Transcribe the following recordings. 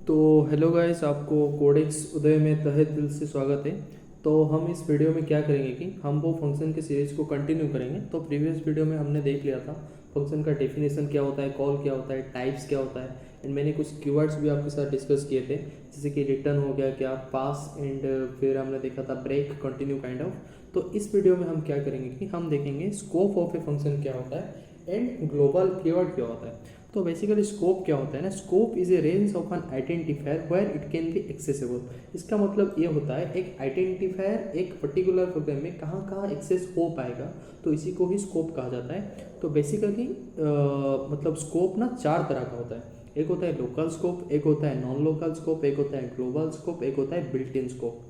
तो hello guys, आपको codex उदय में तहे दिल से स्वागत है। तो हम इस वीडियो में क्या करेंगे कि हम वो फंक्शन के सीरीज़ को कंटिन्यू करेंगे। तो प्रीवियस वीडियो में हमने देख लिया था फंक्शन का डेफिनेशन क्या होता है, कॉल क्या होता है, टाइप्स क्या होता है, एंड मैंने कुछ कीवर्ड्स भी आपके साथ डिस्कस किए थे, जैसे कि रिटर्न हो गया, क्या पास, एंड फिर हमने देखा था ब्रेक, कंटिन्यू काइंड ऑफ। तो इस वीडियो में हम क्या करेंगे कि हम देखेंगे स्कोप ऑफ ए फंक्शन क्या होता है एंड ग्लोबल कीवर्ड क्या होता है। तो बेसिकली स्कोप क्या होता है ना, scope is a range of an identifier where it can be accessible. इसका मतलब ये होता है एक आइडेंटिफायर एक पर्टिकुलर प्रोग्राम में कहाँ कहाँ एक्सेस हो पाएगा, तो इसी को ही स्कोप कहा जाता है। तो बेसिकली मतलब स्कोप ना चार तरह का होता है। एक होता है लोकल स्कोप, एक होता है नॉन लोकल स्कोप, एक होता है ग्लोबल स्कोप, एक होता है बिल्ट इन स्कोप।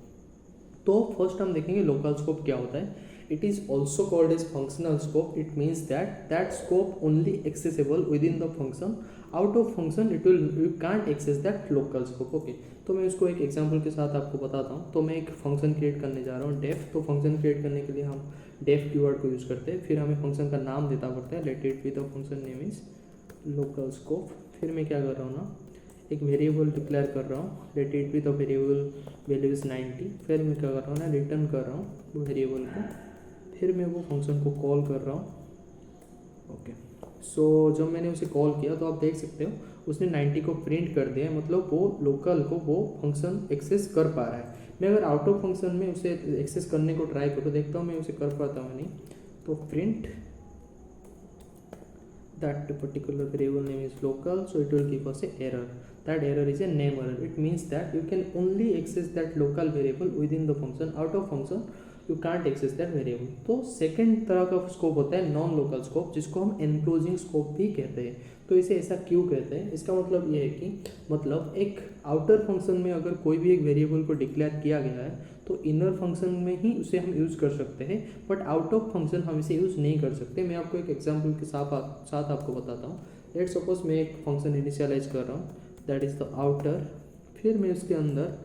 तो फर्स्ट हम देखेंगे लोकल स्कोप क्या होता है। It is also called as functional scope. It means that scope only accessible within the function, out of function it will you can't access that local scope. Okay, तो मैं इसको एक example के साथ आपको बताता हूँ। तो मैं एक फंक्शन क्रिएट करने जा रहा हूँ डेफ। तो फंक्शन क्रिएट करने के लिए हम डेफ कीवर्ड को यूज़ करते हैं, फिर हमें फंक्शन का नाम देना पड़ता है। Late it be the function name is local scope. फिर मैं क्या कर रहा हूँ ना, एक वेरिएबल डिक्लेयर कर रहा हूँ। Let it be the variable value is 90। फिर मैं क्या कर रहा हूँ ना, रिटर्न कर रहा हूँ वो वेरिएबल को, फिर मैं वो फंक्शन को कॉल कर रहा हूँ। ओके, सो जब मैंने उसे कॉल किया तो आप देख सकते हो उसने 90 को प्रिंट कर दिया, मतलब वो लोकल को वो फंक्शन एक्सेस कर पा रहा है। मैं अगर आउट ऑफ फंक्शन में उसे एक्सेस करने को ट्राई करूँ, देखता हूँ मैं उसे कर पाता हूँ नहीं। तो print that particular variable name is local, so it will give us a error. That error is a name error. It means that you can only access that local variable within the function, out of function you can't access that variable. तो second तरह का scope होता है non local scope, जिसको हम enclosing scope भी कहते हैं। तो इसे ऐसा क्यों कहते हैं, इसका मतलब ये है कि मतलब एक आउटर फंक्शन में अगर कोई भी एक वेरिएबल को डिक्लेयर किया गया है तो इनर फंक्शन में ही उसे हम यूज़ कर सकते हैं, बट आउट ऑफ फंक्शन हम इसे यूज़ नहीं कर सकते। मैं आपको एक एग्जांपल के साथ आपको बताता हूँ। लेट सपोज मैं एक फंक्शन इनिशियलाइज कर रहा हूँ, दैट इज़ द आउटर। फिर मैं उसके अंदर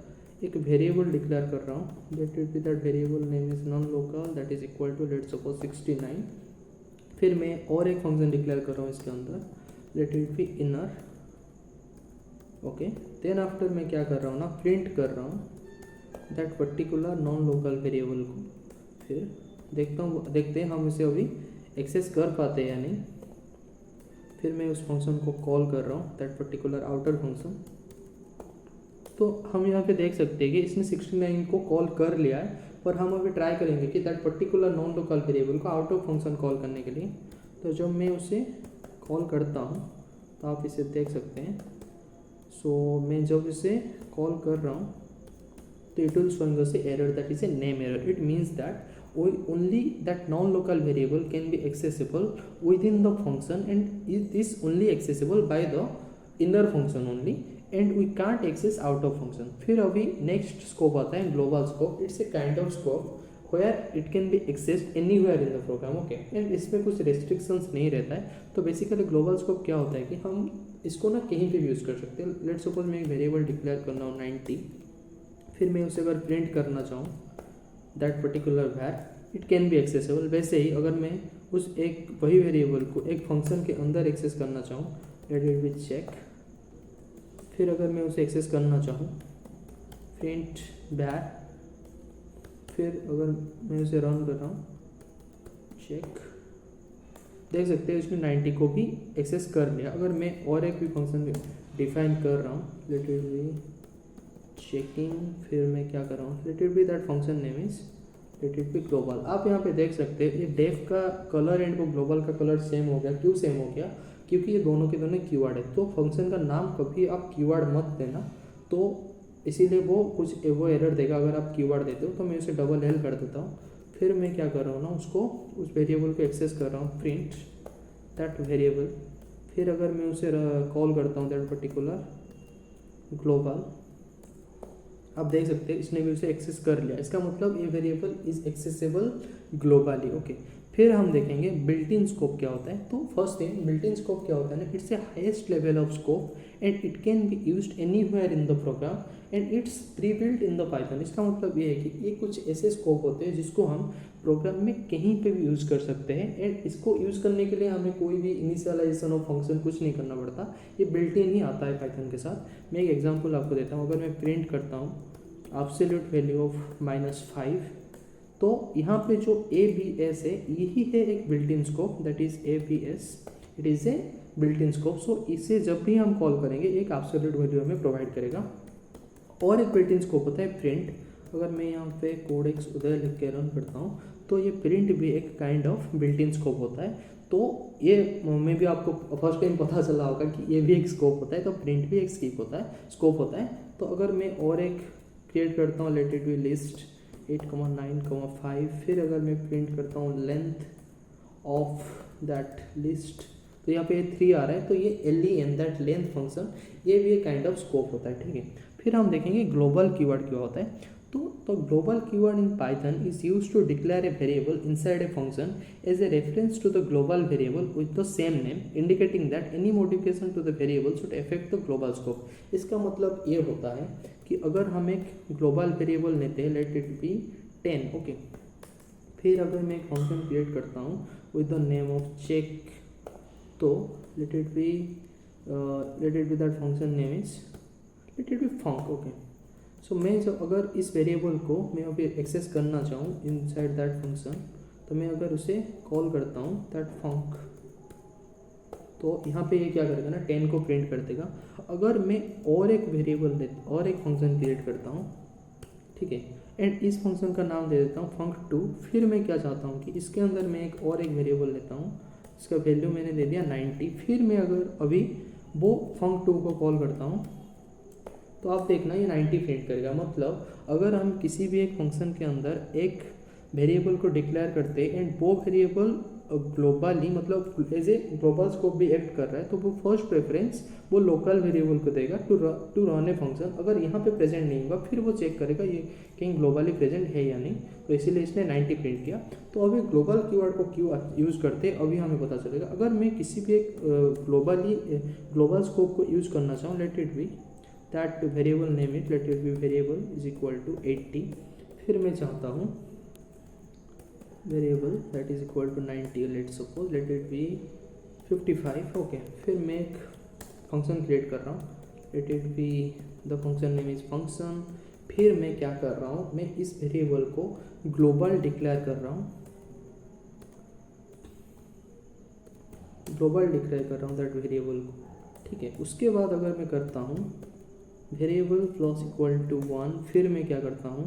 एक वेरिएबल डिक्लेयर कर रहा हूँ। Let it be that variable name is non local, that is equal to let suppose 69। फिर मैं और एक फंक्शन डिक्लेयर कर रहा हूँ इसके अंदर, let it be inner. Okay, then after मैं क्या कर रहा हूँ ना, प्रिंट कर रहा हूँ that particular non local variable को। फिर देखते हैं हम इसे अभी एक्सेस कर पाते हैं या नहीं। फिर मैं उस फंक्शन को कॉल कर रहा हूँ, दैट पर्टिकुलर आउटर फंक्शन। तो हम यहाँ पे देख सकते हैं कि इसने 69 को कॉल कर लिया है, पर हम अभी ट्राई करेंगे कि that particular non local variable को आउट ऑफ फंक्शन कॉल करने के लिए। तो जब मैं उसे कॉल करता हूँ तो आप इसे देख सकते हैं। सो मैं जब इसे कॉल कर रहा हूँ तो it will showing us a error, that is a name error. It means that only that non-local variable can be accessible within the function, and it is only accessible by the inner function only, and we can't access out of function. फिर अभी next scope आता है global scope. It's a kind of scope where it can be accessed anywhere in the program. Okay, and इसमें कुछ restrictions नहीं रहता है। तो बेसिकली ग्लोबल स्कोप क्या होता है कि हम इसको ना कहीं पे भी यूज़ कर सकते हैं। लेट सपोज मैं एक वेरिएबल डिक्लेयर करना हूँ 90। फिर मैं उसे अगर प्रिंट करना चाहूँ दैट पर्टिकुलर वैर, इट कैन बी एक्सेसिबल। वैसे ही अगर मैं उस एक वही वेरिएबल को एक फंक्शन के अंदर एक्सेस करना चाहूँ, लेट इट बी चेक। फिर अगर मैं उसे एक्सेस करना चाहूँ प्रिंट वैर, फिर अगर मैं उसे रन कर रहा हूँ चेक, देख सकते हैं उसने 90 को भी एक्सेस कर लिया। अगर मैं और एक भी फंक्शन डिफाइन कर रहा हूँ, लेट इट बी चेकिंग, फिर मैं क्या कर रहा हूँ, let it be that function name is let it B global. आप यहाँ पे देख सकते हैं ये डेफ का कलर एंड वो ग्लोबल का कलर सेम हो गया। क्यों सेम हो गया, क्योंकि ये दोनों के दोनों कीवर्ड है। तो फंक्शन का नाम कभी आप कीवर्ड मत देना, तो इसीलिए वो एरर देगा अगर आप कीवर्ड देते हो। तो मैं उसे डबल एल कर देता हूँ। फिर मैं क्या कर रहा हूँ ना, उसको उस वेरिएबल को एक्सेस कर रहा हूँ, प्रिंट दैट वेरिएबल। फिर अगर मैं उसे कॉल करता हूँ दैट पर्टिकुलर ग्लोबल, आप देख सकते हैं इसने भी उसे एक्सेस कर लिया। इसका मतलब ये variable is accessible globally. Okay, फिर हम देखेंगे बिल्ट इन स्कोप क्या होता है। तो first thing, built in scope क्या होता है ना, it's a highest level of scope and it can be used anywhere in the program and it's pre built in the Python. इसका मतलब ये है कि ये कुछ ऐसे स्कोप होते हैं जिसको हम प्रोग्राम में कहीं पे भी यूज़ कर सकते हैं एंड इसको यूज़ करने के लिए हमें कोई भी इनिशियलाइजेशन ऑफ फंक्शन कुछ नहीं करना पड़ता, ये बिल्ट इन ही आता है पाइथन के साथ। मैं एक एग्जांपल आपको देता हूँ। अगर मैं प्रिंट करता हूँ एब्सोल्यूट वैल्यू ऑफ -5, तो यहाँ पे जो ABS है यही है एक built in scope, that is ABS, it is a built in scope. So इसे जब भी हम कॉल करेंगे एक एब्सोल्यूट वैल्यू हमें प्रोवाइड करेगा। और एक बिल्ट इन स्कोप होता है प्रिंट। अगर मैं यहाँ पे कोडेक्स उदय लिख के रन करता हूँ तो ये प्रिंट भी एक kind of built in scope होता है। तो ये में भी आपको फर्स्ट टाइम पता चला होगा कि ये भी एक स्कोप होता है, तो प्रिंट भी एक स्कोप होता है। तो अगर मैं और एक क्रिएट करता हूँ, लेट इट बी लिस्ट 8,9,5, फिर अगर मैं प्रिंट करता हूँ लेंथ ऑफ दैट लिस्ट, तो यहाँ पे 3 आ रहा है, तो ये len दैट लेंथ फंक्शन, ये भी एक काइंड ऑफ स्कोप होता है, ठीक है। फिर हम देखेंगे ग्लोबल कीवर्ड क्या होता है। तो global keyword in Python is used to declare a variable inside a function as a reference to the global variable with the same name, indicating that any modification to the variable should affect the global scope. इसका मतलब ये होता है कि अगर हम एक global variable लेते हैं, लेट इट बी 10, ओके। फिर अगर मैं एक फंक्शन क्रिएट करता हूँ with the name of check, तो let it be that function name is let it be func, okay. So मैं जब अगर इस वेरिएबल को मैं अभी एक्सेस करना चाहूँ इनसाइड दैट फंक्शन, तो मैं अगर उसे कॉल करता हूँ दैट फंक, तो यहाँ पे ये क्या करेगा ना, 10 को प्रिंट कर देगा। अगर मैं और एक वेरिएबल और एक फंक्शन क्रिएट करता हूँ, ठीक है, एंड इस फंक्शन का नाम दे देता हूँ funk2, फिर मैं क्या चाहता हूँ कि इसके अंदर मैं एक और एक वेरिएबल लेता हूँ, इसका वैल्यू मैंने दे दिया 90। फिर मैं अगर अभी वो funk2 को कॉल करता हूँ, तो आप देखना ये 90 प्रिंट करेगा। मतलब अगर हम किसी भी एक फंक्शन के अंदर एक वेरिएबल को डिक्लेयर करते हैं एंड वो वेरिएबल ग्लोबली मतलब एज ए ग्लोबल स्कोप भी एक्ट कर रहा है, तो वो फर्स्ट प्रेफरेंस वो लोकल वेरिएबल को देगा टू रन ए फंक्शन। अगर यहाँ पे प्रेजेंट नहीं होगा फिर वो चेक करेगा ये कहीं ग्लोबली प्रेजेंट है या नहीं, तो इसीलिए इसने 90 प्रिंट किया। तो अभी ग्लोबल कीवर्ड को क्यों यूज़ करते हैं अभी हमें पता चलेगा। अगर मैं किसी भी एक ग्लोबल स्कोप को यूज़ करना चाहूँ, let it be that variable name it, let it be variable is equal to 80। फिर मैं चाहता हूँ variable that is equal to 90, let suppose let it be 55, okay. फिर मैं एक फंक्शन क्रिएट कर रहा हूँ, let it be the function name is function. फिर मैं क्या कर रहा हूँ, मैं इस वेरिएबल को ग्लोबल डिक्लेयर कर रहा हूँ, दैट वेरिएबल को, ठीक है। उसके बाद अगर मैं करता हूँ वेरिएबल प्लस इक्वल टू 1, फिर मैं क्या करता हूँ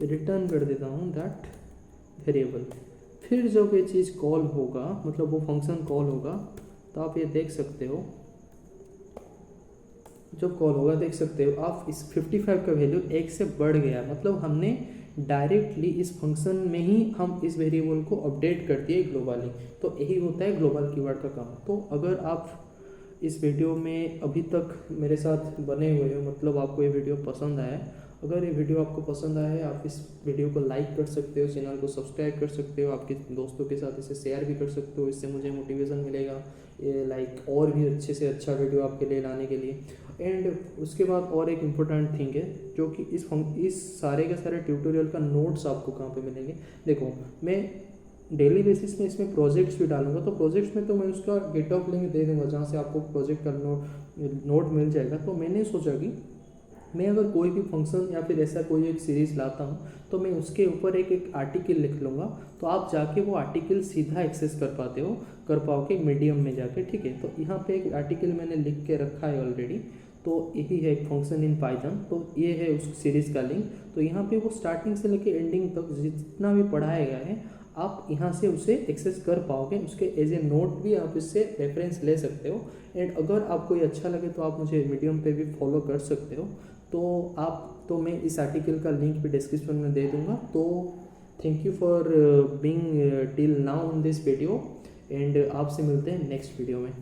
रिटर्न कर देता हूँ दैट वेरिएबल। फिर जब ये चीज़ कॉल होगा, मतलब वो फंक्शन कॉल होगा, तो आप ये देख सकते हो, जब कॉल होगा देख सकते हो आप इस 55 का वैल्यू 1 से बढ़ गया। मतलब हमने डायरेक्टली इस फंक्शन में ही हम इस वेरिएबल को अपडेट कर दिए ग्लोबली। तो यही होता है ग्लोबल कीवर्ड का काम। तो अगर आप इस वीडियो में अभी तक मेरे साथ बने हुए हो, मतलब आपको ये वीडियो पसंद आया है, अगर ये वीडियो आपको पसंद आया है आप इस वीडियो को लाइक कर सकते हो, चैनल को सब्सक्राइब कर सकते हो, आपके दोस्तों के साथ इसे शेयर भी कर सकते हो, इससे मुझे मोटिवेशन मिलेगा ये लाइक और भी अच्छे से अच्छा वीडियो आपके लिए लाने के लिए। एंड उसके बाद और एक इम्पोर्टेंट थिंग है जो कि इस सारे के सारे ट्यूटोरियल का नोट्स आपको कहाँ पे मिलेंगे। देखो मैं डेली बेसिस में इसमें प्रोजेक्ट्स भी डालूंगा, तो प्रोजेक्ट्स में तो मैं उसका गिटहब लिंक दे दूंगा जहाँ से आपको प्रोजेक्ट का नोट मिल जाएगा। तो मैंने सोचा कि मैं अगर कोई भी फंक्शन या फिर ऐसा कोई एक सीरीज़ लाता हूँ तो मैं उसके ऊपर एक आर्टिकल लिख लूँगा, तो आप जाके वो आर्टिकल सीधा एक्सेस कर पाओगे मीडियम में जाके, ठीक है। तो यहाँ पे एक आर्टिकल मैंने लिख के रखा है ऑलरेडी, तो यही है एक फंक्शन इन पाइथन। तो ये है उस सीरीज़ का लिंक। तो यहाँ पे वो स्टार्टिंग से लेके एंडिंग तक जितना भी पढ़ाया गया है आप यहाँ से उसे एक्सेस कर पाओगे, उसके एज ए नोट भी आप इससे रेफरेंस ले सकते हो। एंड अगर आपको ये अच्छा लगे तो आप मुझे मीडियम पे भी फॉलो कर सकते हो। तो मैं इस आर्टिकल का लिंक भी डिस्क्रिप्शन में दे दूँगा। तो thank you for being till now in this video, and आपसे मिलते हैं नेक्स्ट वीडियो में।